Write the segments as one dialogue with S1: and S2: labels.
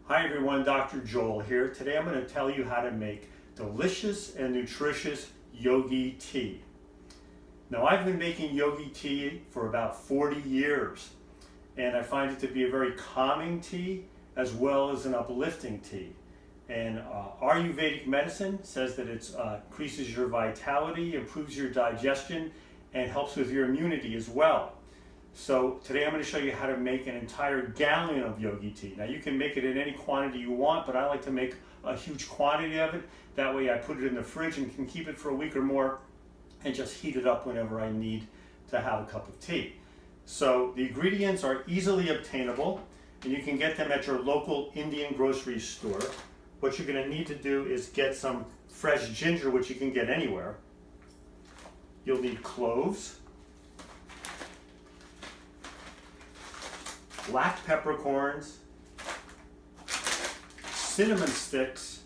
S1: Hi everyone, Dr. Joel here. Today I'm going to tell you how to make delicious and nutritious yogi tea. Now I've been making yogi tea for about 40 years and I find it to be a very calming tea as well as an uplifting tea. And Ayurvedic medicine says that it increases your vitality, improves your digestion, and helps with your immunity as well. So today I'm going to show you how to make an entire gallon of yogi tea. Now you can make it in any quantity you want, but I like to make a huge quantity of it. That way I put it in the fridge and can keep it for a week or more and just heat it up whenever I need to have a cup of tea. So the ingredients are easily obtainable and you can get them at your local Indian grocery store. What you're going to need to do is get some fresh ginger, which you can get anywhere. You'll need cloves, black peppercorns, cinnamon sticks,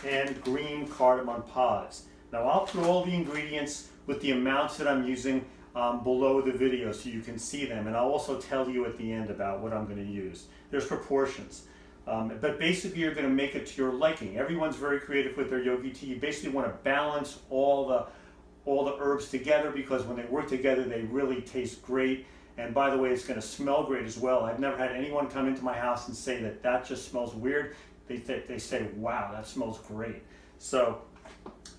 S1: and green cardamon pods. Now I'll put all the ingredients with the amounts that I'm using below the video so you can see them, and I'll also tell you at the end about what I'm going to use. There's proportions. But basically you're going to make it to your liking. Everyone's very creative with their yogi tea. You basically want to balance all the herbs together because when they work together they really taste great. And by the way, it's going to smell great as well. I've never had anyone come into my house and say that that just smells weird. They say, wow, that smells great. So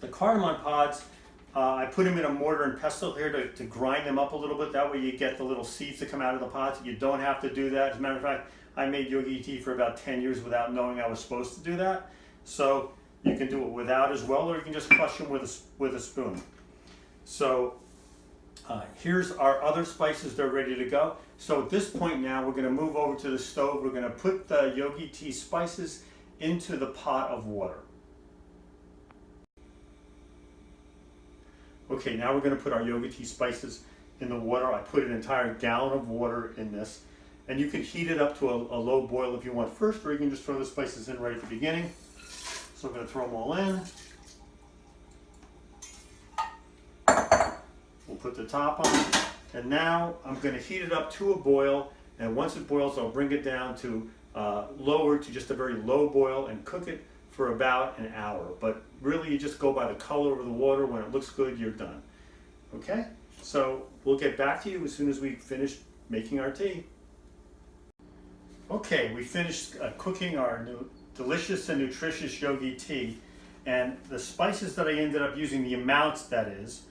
S1: the cardamom pods, I put them in a mortar and pestle here to grind them up a little bit. That way you get the little seeds that come out of the pods. You don't have to do that. As a matter of fact, I made yogi tea for about 10 years without knowing I was supposed to do that. So you can do it without as well, or you can just crush them with a spoon. So here's our other spices. They're ready to go. So at this point now, we're going to move over to the stove. We're going to put the yogi tea spices into the pot of water. Okay, now we're going to put our yogi tea spices in the water. I put an entire gallon of water in this. And you can heat it up to a low boil if you want first, or you can just throw the spices in right at the beginning. So I'm going to throw them all in. We'll put the top on, and now I'm going to heat it up to a boil, and once it boils I'll bring it down to lower to just a very low boil and cook it for about an hour. But really you just go by the color of the water. When it looks good, you're done. Okay, so we'll get back to you as soon as we finish making our tea. Okay, we finished cooking our new delicious and nutritious yogi tea, and the spices that I ended up using, the amounts that is,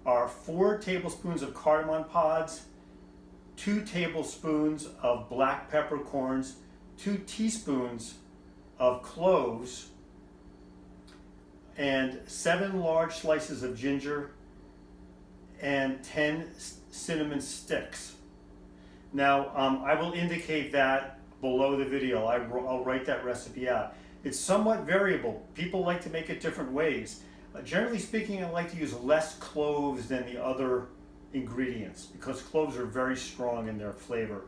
S1: are 4 tablespoons of cardamom pods, 2 tablespoons of black peppercorns, 2 teaspoons of cloves, and 7 large slices of ginger, and 10 cinnamon sticks. Now, I will indicate that below the video. I'll write that recipe out. It's somewhat variable. People like to make it different ways. Generally speaking, I like to use less cloves than the other ingredients because cloves are very strong in their flavor.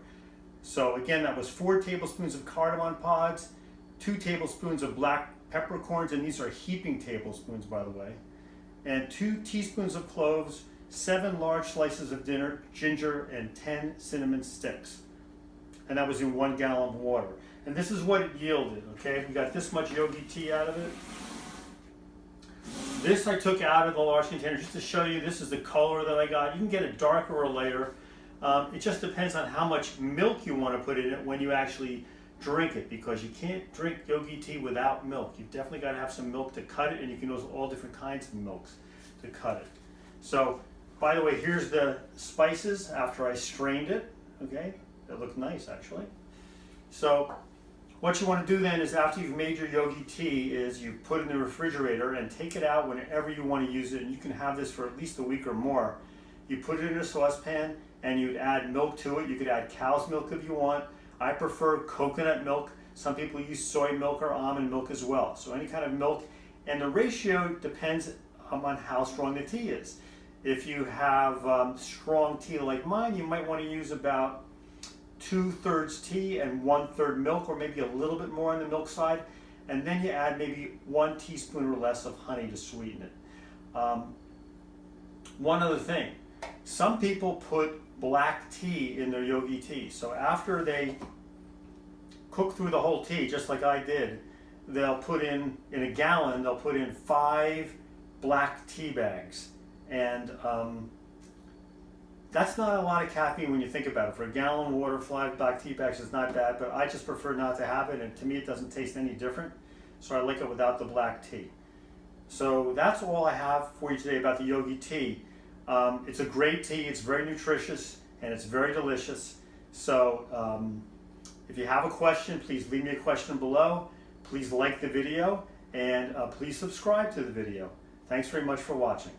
S1: So again, that was 4 tablespoons of cardamom pods, 2 tablespoons of black peppercorns, and these are heaping tablespoons, by the way, and 2 teaspoons of cloves, 7 large slices of ginger, and 10 cinnamon sticks. And that was in 1 gallon of water. And this is what it yielded, okay? We got this much yogi tea out of it. This I took out of the large container just to show you this is the color that I got. You can get it darker or lighter. It just depends on how much milk you want to put in it when you actually drink it, because you can't drink yogi tea without milk. You've definitely got to have some milk to cut it, and you can use all different kinds of milks to cut it. So, by the way, here's the spices after I strained it, okay? That looked nice, actually. So what you want to do then is after you've made your yogi tea is you put it in the refrigerator and take it out whenever you want to use it, and you can have this for at least a week or more. You put it in a saucepan and you'd add milk to it. You could add cow's milk if you want. I prefer coconut milk. Some people use soy milk or almond milk as well. So any kind of milk, and the ratio depends on how strong the tea is. If you have strong tea like mine, you might want to use about 2/3 tea and 1/3 milk, or maybe a little bit more on the milk side, and then you add maybe 1 teaspoon or less of honey to sweeten it. One other thing, some people put black tea in their yogi tea. So after they cook through the whole tea, just like I did, they'll put in a gallon, they'll put in 5 black tea bags. And that's not a lot of caffeine when you think about it. For a gallon of water, 5 black tea bags is not bad, but I just prefer not to have it, and to me it doesn't taste any different. So I like it without the black tea. So that's all I have for you today about the Yogi Tea. It's a great tea, it's very nutritious, and it's very delicious. So if you have a question, please leave me a question below. Please like the video, and please subscribe to the video. Thanks very much for watching.